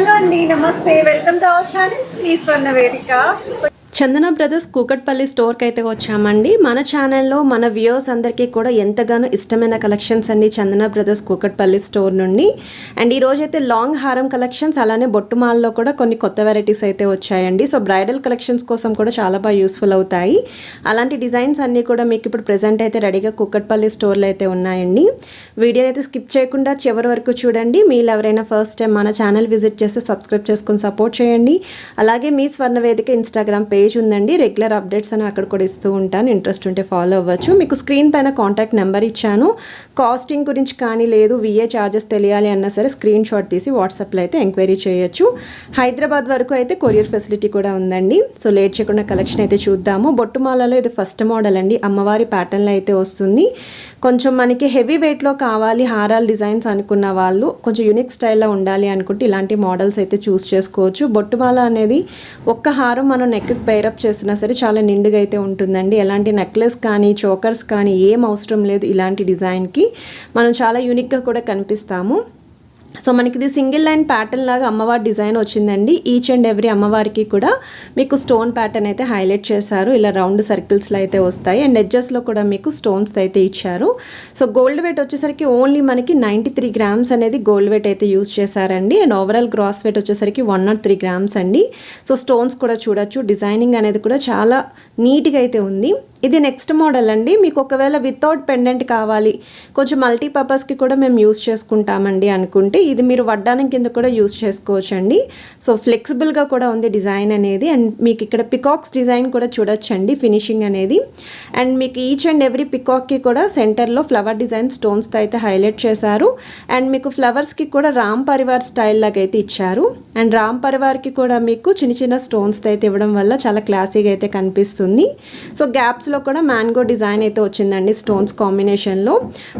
Hello అండి, నమస్తే. Welcome to our channel మీ స్వర్ణ వేదిక. చందన బ్రదర్స్ కూకట్పల్లి స్టోర్కి అయితే వచ్చామండి. మన ఛానల్లో మన వ్యూవర్స్ అందరికీ కూడా ఎంతగానో ఇష్టమైన కలెక్షన్స్ అండి చందన బ్రదర్స్ కూకట్పల్లి స్టోర్ నుండి. అండ్ ఈరోజు అయితే లాంగ్ హారం కలెక్షన్స్, అలానే బొట్టుమాల్లో కూడా కొన్ని కొత్త వెరైటీస్ అయితే వచ్చాయండి. సో బ్రైడల్ కలెక్షన్స్ కోసం కూడా చాలా బాగా యూస్ఫుల్ అవుతాయి. అలాంటి డిజైన్స్ అన్నీ కూడా మీకు ఇప్పుడు ప్రెజెంట్ అయితే రెడీగా కూకట్పల్లి స్టోర్లో అయితే ఉన్నాయండి. వీడియోని అయితే స్కిప్ చేయకుండా చివరి వరకు చూడండి. మీరు ఎవరైనా ఫస్ట్ టైం మన ఛానల్ విజిట్ చేస్తే సబ్స్క్రైబ్ చేసుకొని సపోర్ట్ చేయండి. అలాగే మీ స్వర్ణ వేదిక ఇన్స్టాగ్రామ్ పేజ్ ఉందండి, రెగ్యులర్ అప్డేట్స్ అని అక్కడ కూడా ఇస్తూ ఉంటాను. ఇంట్రెస్ట్ ఉంటే ఫాలో అవ్వచ్చు. మీకు స్క్రీన్ పైన కాంటాక్ట్ నెంబర్ ఇచ్చాను. కాస్టింగ్ గురించి కానీ లేదు విఏ ఛార్జెస్ తెలియాలి అన్నా సరే స్క్రీన్ షాట్ తీసి వాట్సాప్లో అయితే ఎంక్వైరీ చేయొచ్చు. హైదరాబాద్ వరకు అయితే కొరియర్ ఫెసిలిటీ కూడా ఉందండి. సో లేట్ చేయకుండా కలెక్షన్ అయితే చూద్దాము. బొట్టుమాలలో ఇది ఫస్ట్ మోడల్ అండి. అమ్మవారి ప్యాటర్న్లో అయితే వస్తుంది. కొంచెం మనకి హెవీ వెయిట్లో కావాలి హారాల్ డిజైన్స్ అనుకున్న వాళ్ళు, కొంచెం యూనిక్ స్టైల్లో ఉండాలి అనుకుంటే ఇలాంటి మోడల్స్ అయితే చూస్ చేసుకోవచ్చు. బొట్టుమాల అనేది ఒక్క హారం మనం నెక్కి పేరప్ చేసినా సరే చాలా నిండుగా అయితే ఉంటుందండి. ఎలాంటి నెక్లెస్ కానీ చోకర్స్ కానీ ఏం అవసరం లేదు. ఇలాంటి డిజైన్కి మనం చాలా యూనిక్గా కూడా కనిపిస్తాము. సో మనకి ఇది సింగిల్ లైన్ ప్యాటర్న్ లాగా అమ్మవారి డిజైన్ వచ్చిందండి. ఈచ్ అండ్ ఎవ్రీ అమ్మవారికి కూడా మీకు స్టోన్ ప్యాటర్న్ అయితే హైలైట్ చేశారు. ఇలా రౌండ్ సర్కిల్స్లో అయితే వస్తాయి. అండ్ ఎడ్జెస్లో కూడా మీకు స్టోన్స్ అయితే ఇచ్చారు. సో గోల్డ్ వెయిట్ వచ్చేసరికి ఓన్లీ మనకి 93 గ్రామ్స్ అనేది గోల్డ్ వెయిట్ అయితే యూజ్ చేశారండి. అండ్ ఓవరాల్ గ్రాస్ వెయిట్ వచ్చేసరికి 103 గ్రామ్స్ అండి. సో స్టోన్స్ కూడా చూడొచ్చు. డిజైనింగ్ అనేది కూడా చాలా నీట్గా అయితే ఉంది. ఇది నెక్స్ట్ మోడల్ అండి. మీకు ఒకవేళ వితౌట్ పెండెంట్ కావాలి, కొంచెం మల్టీపర్పస్కి కూడా మేము యూజ్ చేసుకుంటామండి అనుకుంటే ఇది మీరు వడ్డానం కింద కూడా యూజ్ చేసుకోవచ్చు అండి. సో ఫ్లెక్సిబుల్గా కూడా ఉంది డిజైన్ అనేది. అండ్ మీకు ఇక్కడ పికాక్స్ డిజైన్ కూడా చూడొచ్చండి, ఫినిషింగ్ అనేది. అండ్ మీకు ఈచ్ అండ్ ఎవ్రీ పికాక్కి కూడా సెంటర్లో ఫ్లవర్ డిజైన్ స్టోన్స్తో అయితే హైలైట్ చేశారు. అండ్ మీకు ఫ్లవర్స్కి కూడా రామ్ పరివార్ స్టైల్ లాగా అయితే ఇచ్చారు. అండ్ రామ్ పరివార్కి కూడా మీకు చిన్న చిన్న స్టోన్స్తో అయితే ఇవ్వడం వల్ల చాలా క్లాసీగా అయితే కనిపిస్తుంది. సో గ్యాప్స్లో కూడా మ్యాంగో డిజైన్ అయితే వచ్చిందండి స్టోన్స్ కాంబినేషన్లో.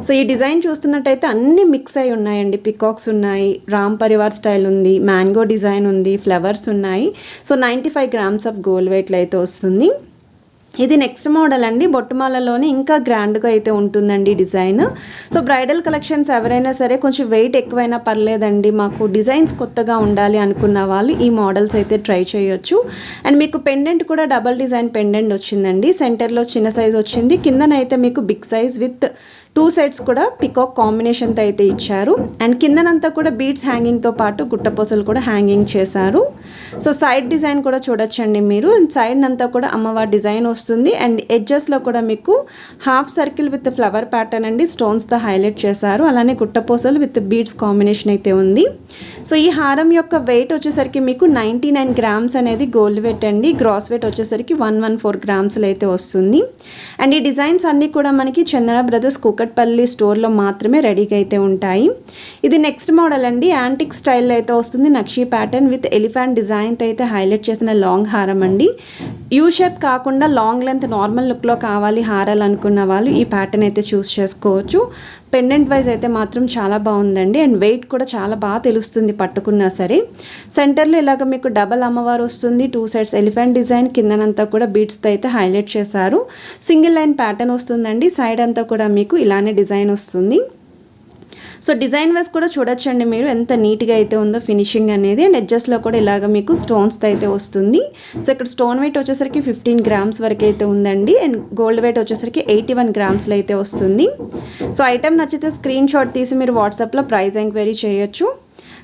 సో ఈ డిజైన్ చూస్తున్నట్టయితే అన్ని మిక్స్ అయి ఉన్నాయండి. పికాక్స్ ఉన్నాయి, రామ్ పరివార్ స్టైల్ ఉంది, మ్యాంగో డిజైన్ ఉంది, ఫ్లవర్స్ ఉన్నాయి. సో 95 గ్రామ్స్ ఆఫ్ గోల్డ్ వెయిట్లో అయితే వస్తుంది. ఇది నెక్స్ట్ మోడల్ అండి. బొట్టుమాలలోనే ఇంకా గ్రాండ్గా అయితే ఉంటుందండి డిజైన్. సో బ్రైడల్ కలెక్షన్స్ ఎవరైనా సరే కొంచెం వెయిట్ ఎక్కువైనా పర్లేదండి, మాకు డిజైన్స్ కొత్తగా ఉండాలి అనుకున్న వాళ్ళు ఈ మోడల్స్ అయితే ట్రై చేయొచ్చు. అండ్ మీకు పెండెంట్ కూడా డబల్ డిజైన్ పెండెంట్ వచ్చిందండి. సెంటర్లో చిన్న సైజ్ వచ్చింది, కిందనైతే మీకు బిగ్ సైజ్ విత్ 2 సైడ్స్ కూడా పికాక్ కాంబినేషన్తో అయితే ఇచ్చారు. అండ్ కిందనంతా కూడా బీడ్స్ హ్యాంగింగ్తో పాటు గుట్టపూసలు కూడా హ్యాంగింగ్ చేశారు. సో సైడ్ డిజైన్ కూడా చూడొచ్చండి మీరు. అండ్ సైడ్ అంతా కూడా అమ్మవారి డిజైన్ వస్తుంది. అండ్ ఎడ్జెస్లో కూడా మీకు half circle with flower pattern అండి స్టోన్స్తో హైలైట్ చేశారు. అలానే గుట్టపూసలు విత్ బీడ్స్ కాంబినేషన్ అయితే ఉంది. సో ఈ హారం యొక్క వెయిట్ వచ్చేసరికి మీకు 99 గ్రామ్స్ అనేది గోల్డ్ వెయిట్ అండి. గ్రాస్ వెయిట్ వచ్చేసరికి 114 గ్రామ్స్లో అయితే వస్తుంది. అండ్ ఈ డిజైన్స్ అన్నీ కూడా మనకి చందన బ్రదర్స్ కూకట్పల్లి స్టోర్లో మాత్రమే రెడీగా అయితే ఉంటాయి. ఇది నెక్స్ట్ మోడల్ అండి. యాంటిక్ స్టైల్లో అయితే వస్తుంది. నక్షీ ప్యాటర్న్ విత్ ఎలిఫెంట్ డిజైన్తో అయితే హైలైట్ చేసిన లాంగ్ హారం అండి. యూ షేప్ కాకుండా లాంగ్ లెంత్ నార్మల్ లుక్లో కావాలి హారాలు అనుకున్న వాళ్ళు ఈ ప్యాటర్న్ అయితే చూస్ చేసుకోవచ్చు. పెండెంట్ వైజ్ అయితే మాత్రం చాలా బాగుందండి. అండ్ వెయిట్ కూడా చాలా బాగా తెలుస్తుంది పట్టుకున్నా సరే. సెంటర్లో ఇలాగ మీకు డబల్ అమ్మవారు వస్తుంది. 2 సైడ్స్ ఎలిఫెంట్ డిజైన్, కిందనంతా కూడా బీడ్స్తో అయితే హైలైట్ చేశారు. సింగిల్ లైన్ ప్యాటర్న్ వస్తుందండి. సైడ్ అంతా కూడా మీకు ఇలానే డిజైన్ వస్తుంది. సో డిజైన్ వైజ్ కూడా చూడొచ్చండి మీరు ఎంత నీట్గా అయితే ఉందో ఫినిషింగ్ అనేది. అండ్ ఎడ్జెస్లో కూడా ఇలాగ మీకు స్టోన్స్తో అయితే వస్తుంది. సో ఇక్కడ స్టోన్ వెయిట్ వచ్చేసరికి 15 గ్రామ్స్ వరకు అయితే ఉందండి. అండ్ గోల్డ్ వెయిట్ వచ్చేసరికి 81 గ్రామ్స్లో అయితే వస్తుంది. సో ఐటెం నచ్చితే స్క్రీన్ షాట్ తీసి మీరు వాట్సాప్లో ప్రైస్ ఎంక్వైరీ చేయొచ్చు.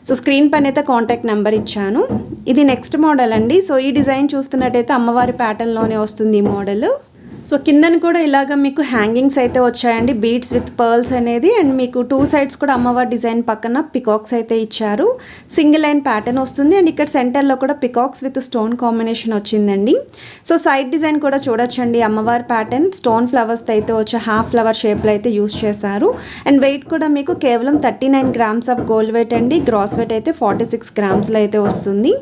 సో స్క్రీన్ పైన అయితే కాంటాక్ట్ నెంబర్ ఇచ్చాను. ఇది నెక్స్ట్ మోడల్ అండి. సో ఈ డిజైన్ చూస్తున్నట్టయితే అమ్మవారి ప్యాటర్న్లోనే వస్తుంది ఈ మోడల్. సో కిందన కూడా ఇలాగ మీకు హ్యాంగింగ్స్ అయితే వచ్చాయండి, బీడ్స్ విత్ పర్ల్స్ అనేది. అండ్ మీకు 2 సైడ్స్ కూడా అమ్మవారి డిజైన్ పక్కన పికాక్స్ అయితే ఇచ్చారు. సింగిల్ లైన్ ప్యాటర్న్ వస్తుంది. అండ్ ఇక్కడ సెంటర్లో కూడా పికాక్స్ విత్ స్టోన్ కాంబినేషన్ వచ్చిందండి. సో సైడ్ డిజైన్ కూడా చూడొచ్చండి. అమ్మవారి ప్యాటర్న్ స్టోన్ ఫ్లవర్స్తో అయితే వచ్చే హాఫ్ ఫ్లవర్ షేప్లో అయితే యూస్ చేశారు. అండ్ వెయిట్ కూడా మీకు కేవలం 39 గ్రామ్స్ ఆఫ్ గోల్డ్ వెయిట్ అండి. గ్రాస్ వెయిట్ అయితే 46 గ్రామ్స్లో అయితే వస్తుంది.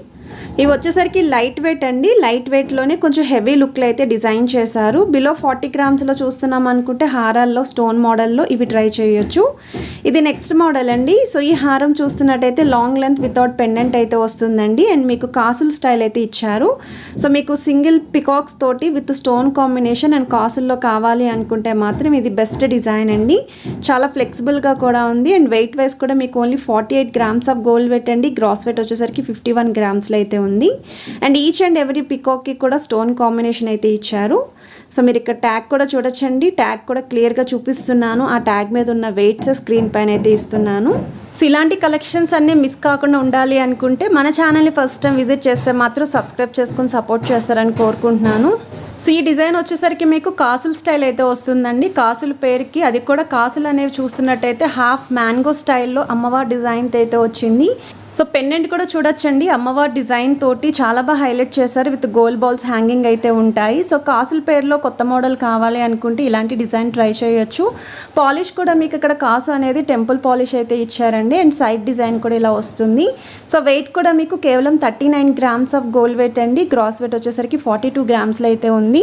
ఇవి వచ్చేసరికి లైట్ వెయిట్ అండి. లైట్ వెయిట్లోనే కొంచెం హెవీ లుక్లో అయితే డిజైన్ చేశారు. బిలో 40 గ్రామ్స్లో చూస్తున్నాం అనుకుంటే హారాల్లో స్టోన్ మోడల్లో ఇవి ట్రై చేయొచ్చు. ఇది నెక్స్ట్ మోడల్ అండి. సో ఈ హారం చూస్తున్నట్టయితే లాంగ్ లెంత్ వితౌట్ పెండెంట్ అయితే వస్తుందండి. అండ్ మీకు కాసుల స్టైల్ అయితే ఇచ్చారు. సో మీకు సింగిల్ పికాక్స్ తోటి విత్ స్టోన్ కాంబినేషన్ అండ్ కాసుల్లో కావాలి అనుకుంటే మాత్రం ఇది బెస్ట్ డిజైన్ అండి. చాలా ఫ్లెక్సిబుల్గా కూడా ఉంది. అండ్ వెయిట్ వైజ్ కూడా మీకు only 48 grams of gold weight అండి. గ్రాస్ వెయిట్ వచ్చేసరికి 51 గ్రామ్స్లో అయితే ఉంది. అండ్ ఈచ్ అండ్ ఎవరీ పికాక్కి కూడా స్టోన్ కాంబినేషన్ అయితే ఇచ్చారు. సో మీరు ఇక్కడ ట్యాగ్ కూడా చూడొచ్చండి. ట్యాగ్ కూడా క్లియర్గా చూపిస్తున్నాను. ఆ ట్యాగ్ మీద ఉన్న వెయిట్స్ స్క్రీన్ పైన అయితే ఇస్తున్నాను. సో ఇలాంటి కలెక్షన్స్ అన్నీ మిస్ కాకుండా ఉండాలి అనుకుంటే మన ఛానల్ని ఫస్ట్ టైం విజిట్ చేస్తే మాత్రం సబ్స్క్రైబ్ చేసుకొని సపోర్ట్ చేస్తారని కోరుకుంటున్నాను. సో ఈ డిజైన్ వచ్చేసరికి మీకు కాసుల స్టైల్ అయితే వస్తుందండి. కాసుల పేరుకి అది కూడా కాసులు అనేవి చూస్తున్నట్టయితే హాఫ్ మ్యాంగో స్టైల్లో అమ్మవారి డిజైన్ అయితే వచ్చింది. సో పెండెంట్ కూడా చూడొచ్చండి. అమ్మవారి డిజైన్ తోటి చాలా బాగా హైలైట్ చేశారు. విత్ గోల్డ్ బాల్స్ హ్యాంగింగ్ అయితే ఉంటాయి. సో కాసుల పేరులో కొత్త మోడల్ కావాలి అనుకుంటే ఇలాంటి డిజైన్ ట్రై చేయొచ్చు. పాలిష్ కూడా మీకు ఇక్కడ కాసు అనేది టెంపుల్ పాలిష్ అయితే ఇచ్చారండి. అండ్ సైడ్ డిజైన్ కూడా ఇలా వస్తుంది. సో వెయిట్ కూడా మీకు కేవలం 39 గ్రామ్స్ ఆఫ్ గోల్డ్ వెయిట్ అండి. గ్రాస్ వెయిట్ వచ్చేసరికి 42 గ్రామ్స్లో అయితే ఉంది.